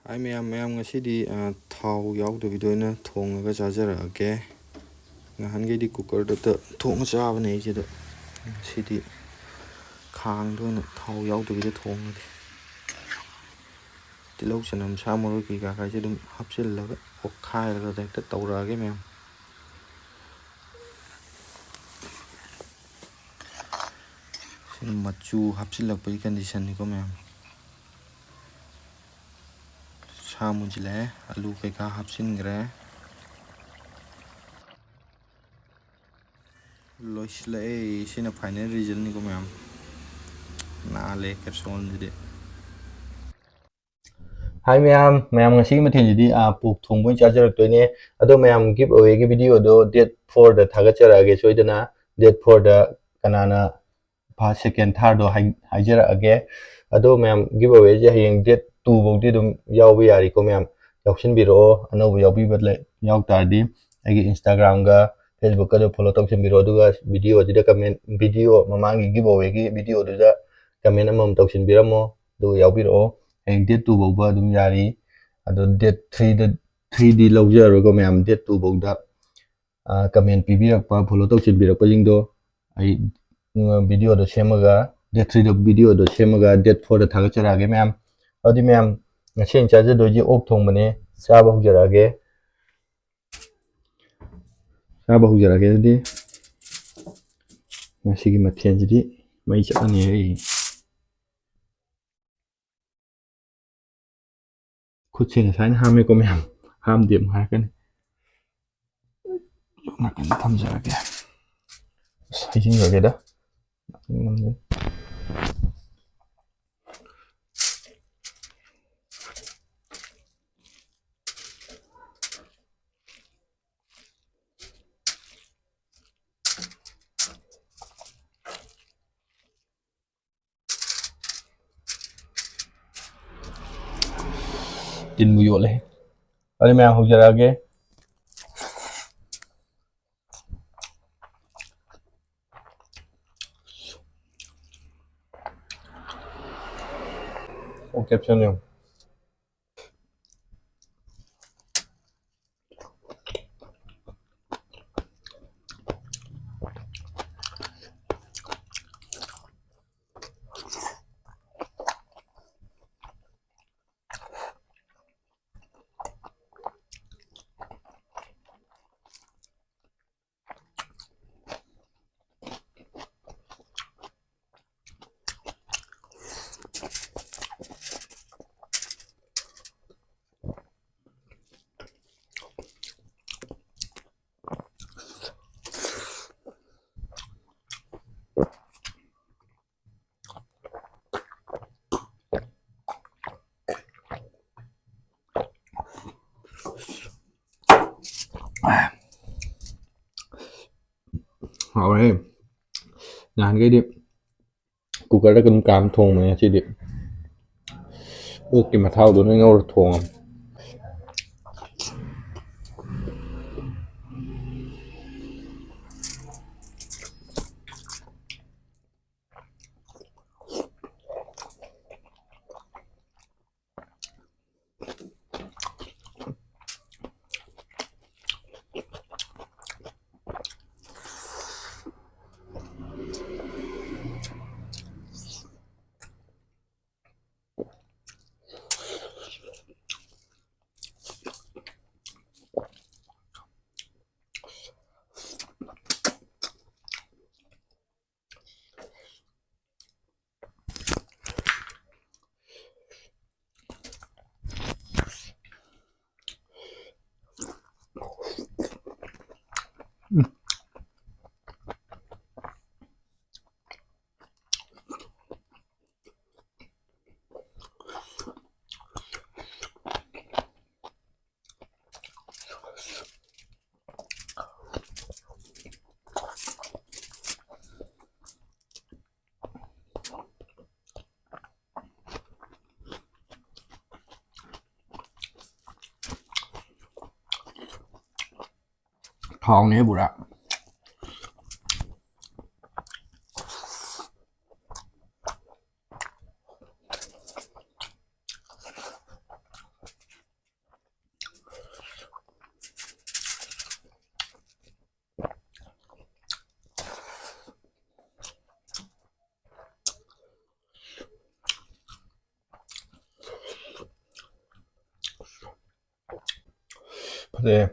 ꯍꯥꯏ ꯃꯌꯥꯝ ꯉꯁꯤꯗꯤ ꯊꯥꯎ ꯌꯥꯎꯗꯕꯤꯗ ꯑꯣꯏꯅ ꯊꯣꯡꯉꯒ ꯆꯥꯖꯔꯛꯑꯒꯦ. ꯅꯍꯥꯟꯈꯩꯗꯤ ꯀꯨꯀꯔꯗꯇ ꯊꯣꯡꯉ ꯆꯥꯕꯅꯦ ꯑꯩꯁꯤꯗ. ꯉꯁꯤꯗꯤ ꯈꯥꯡꯗ ꯑꯣꯏꯅ ꯊꯥꯎ ꯌꯥꯎꯗꯕꯤꯗ ꯊꯣꯡꯉꯒꯦ. ꯇꯤꯜꯍꯧ ꯆꯅꯝ ꯁꯥ ꯃꯔꯣꯏ ꯀꯩꯀꯥꯁꯦ ꯑꯗꯨꯝ ꯍꯥꯞꯆꯤꯜꯂꯒ ꯑꯣꯠꯈꯥꯏꯔꯒ ꯍꯦꯛꯇ ꯇꯧꯔꯛꯑꯒꯦ ꯃꯌꯥꯝ. ꯁꯤꯅ ꯃꯆꯨ ꯍꯥꯞꯆꯤꯜꯂꯛꯄꯒꯤ ꯀꯟꯗꯤꯁꯟꯅꯤꯀꯣ ꯃꯌꯥꯝ. ꯁꯥ ꯃꯨꯟꯖꯤꯜꯂꯛꯑꯦ, ꯑꯂꯨ ꯀꯩꯀꯥ ꯍꯥꯞꯆꯤꯟꯈ꯭ꯔꯦ. ꯂꯣꯏꯁꯤꯜꯂꯛꯑꯦ. ꯁꯤꯅ ꯐꯥꯏꯅꯦꯜ ꯔꯤꯖꯜꯅꯤꯀꯣ ꯃꯌꯥꯝ. ꯅꯥꯜꯂꯦ ꯀꯦꯞꯁꯣꯜꯁꯤꯗꯤ. ꯍꯥꯏ ꯃꯌꯥꯝ ꯉꯁꯤꯒꯤ ꯃꯊꯦꯜꯁꯤꯗꯤ ꯄꯣꯛ ꯊꯣꯡꯕ ꯑꯣꯏꯅ ꯆꯥꯖꯔꯛꯇꯣꯏꯅꯦ. ꯑꯗꯣ ꯃꯌꯥꯝ ꯒꯤꯞ ꯑꯋꯦꯒꯤ ꯚꯤꯗꯤꯑꯣꯗꯣ ꯗꯦꯠ 4ꯗ ꯊꯥꯒꯠꯆꯔꯛꯑꯒꯦ ꯁꯣꯏꯗꯅ. ꯗꯦꯠ 4ꯗ ꯀꯅꯥꯅ ꯐꯥꯔꯁ ꯁꯦꯀꯦꯟ ꯊꯥꯔꯗꯣ ꯍꯥꯏꯖꯔꯛꯑꯒꯦ. ꯑꯗꯣ ꯃꯌꯥꯝ ꯒꯤꯞ ꯑꯋꯦꯁꯦ ꯍꯌꯦꯡ ꯗꯦꯠ 2 ꯐꯥꯎꯗꯤ ꯑꯗꯨꯝ ꯌꯥꯎꯕ ꯌꯥꯔꯤꯀꯣ ꯃꯌꯥꯝ. ꯌꯥꯎꯁꯟꯕꯤꯔꯛꯑꯣ. ꯑꯅꯧꯕ ꯌꯥꯎꯕꯤꯕ ꯌꯥꯎ ꯇꯥꯔꯗꯤ ꯑꯩꯒꯤ ꯏꯟꯁꯇꯥꯒ꯭ꯔꯥꯝꯒ ꯐꯦꯁꯕꯨꯛꯀꯗ ꯐꯣꯂꯣ ꯇꯧꯁꯟꯕꯤꯔꯛꯑꯣ. ꯑꯗꯨꯒ ꯚꯤꯗꯤꯑꯣꯁꯤꯗ ꯚꯤꯗꯤꯑꯣ ꯃꯃꯥꯡꯒꯤ ꯒꯤꯞ ꯑꯋꯦꯒꯤ ꯚꯤꯗꯤꯑꯣꯗꯨꯗ ꯀꯃꯦꯟ ꯑꯃꯃꯝ ꯇꯧꯁꯤꯟꯕꯤꯔꯝꯃꯣ. ꯑꯗꯨꯒ ꯌꯥꯎꯕꯤꯔꯛꯑꯣ. ꯍꯌꯦꯡ ꯗꯦꯠ 2 ꯐꯥꯎꯕ ꯑꯗꯨꯝ ꯌꯥꯔꯤ. ꯑꯗꯣ ꯗꯦꯠ 3ꯗꯤ ꯂꯧꯖꯔꯔꯣꯏꯀꯣ ꯃꯌꯥꯝ. ꯗꯦꯠ 2 ꯐꯥꯎꯗ ꯀꯃꯦꯟ ꯄꯤꯕꯤꯔꯛꯄ, ꯐꯣꯂꯣ ꯇꯧꯁꯤꯟꯕꯤꯔꯛꯄꯁꯤꯡꯗꯣ ꯑꯩ ꯚꯤꯗꯤꯑꯣꯗꯣ ꯁꯦꯝꯃꯒ ꯗꯦꯠ 3ꯗ ꯚꯤꯗꯤꯑꯣꯗꯣ ꯁꯦꯝꯃꯒ ꯗꯦꯠ 4ꯗ ꯊꯥꯒꯠꯆꯔꯛꯑꯒꯦ ꯃꯌꯥꯝ. ꯑꯗꯨꯗꯤ ꯃꯌꯥꯝ ꯉꯁꯤ ꯑꯩꯅ ꯆꯥꯖꯗꯣꯏꯁꯦ ꯑꯣꯛ ꯊꯣꯡꯕꯅꯦ. ꯆꯥꯕ ꯍꯧꯖꯔꯛꯑꯒꯦ. ꯑꯗꯨꯗꯤ ꯉꯁꯤꯒꯤ ꯃꯊꯦꯜꯁꯤꯗꯤ ꯃꯩ ꯆꯠꯂꯅꯤ. ꯈꯨꯠꯁꯦ ꯉꯁꯥꯏꯅ ꯍꯥꯝꯃꯦꯀꯣ ꯃꯌꯥꯝ. ꯍꯥꯝꯗꯦ ꯑꯃꯨꯛ ꯍꯥꯏꯔꯛꯀꯅꯤ. ꯅꯥꯀꯟꯗ ꯊꯝꯖꯔꯒꯦ. ꯍꯩꯖꯤꯟꯈ꯭ꯔꯒꯦꯗ. ꯇꯤꯟꯕꯨ ꯌꯣꯠꯂꯦ. ꯑꯗꯨ ꯃꯌꯥꯝ ꯍꯧꯖꯔꯛꯑꯒꯦ. ꯑꯣꯛ ꯀꯦꯞꯁꯟ ꯌꯦꯡꯉꯨ. ꯍꯥꯎꯔꯦ. ꯅꯍꯥꯟꯈꯩꯗꯤ ꯀꯨꯀꯔꯗ ꯑꯗꯨꯝ ꯀꯥꯝ ꯊꯣꯡꯕꯅꯦ. ꯉꯁꯤꯗꯤ ꯑꯣꯛꯀꯤ ꯃꯊꯥꯎꯗꯣ ꯅꯣꯏ ꯉꯧꯔ ꯊꯣꯡꯉꯝ. ꯊꯥꯎꯅꯦ ꯄꯨꯔꯥ. 네.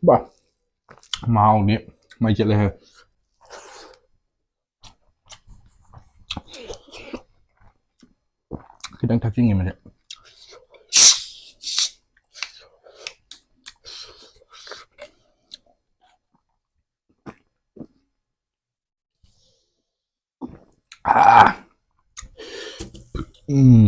Bah, mau đi mày chếtเลยคือđangทักจริงไงมันเนี่ยอืม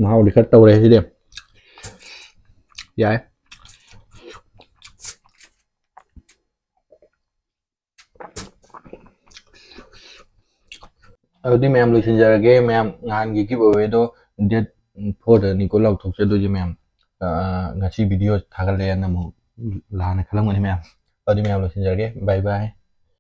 mau đi khách tàu đây chứ điểm dạ ꯑꯗꯨꯗꯤ ꯃꯌꯥꯝ ꯂꯣꯏꯁꯤꯟꯖꯔꯒꯦ ꯃꯌꯥꯝ ꯅꯍꯥꯟꯒꯤ ꯒꯤꯐ ꯑꯋꯦꯗꯣ ꯗꯦꯠ 4ꯗꯅꯤꯀꯣ ꯂꯥꯎꯊꯣꯛꯆꯗꯣꯏꯁꯦ ꯃꯌꯥꯝ ꯉꯁꯤ ꯚꯤꯗꯤꯑꯣ ꯊꯥꯒꯠꯂꯛꯑꯦꯅ ꯑꯃꯨꯛ ꯂꯥꯟꯅ ꯈꯜꯂꯝꯒꯅꯤ ꯃꯌꯥꯝ ꯑꯗꯨꯗꯤ ꯃꯌꯥꯝ ꯂꯣꯏꯁꯤꯟꯖꯔꯒꯦ ꯕꯥꯏ ꯕꯥꯏ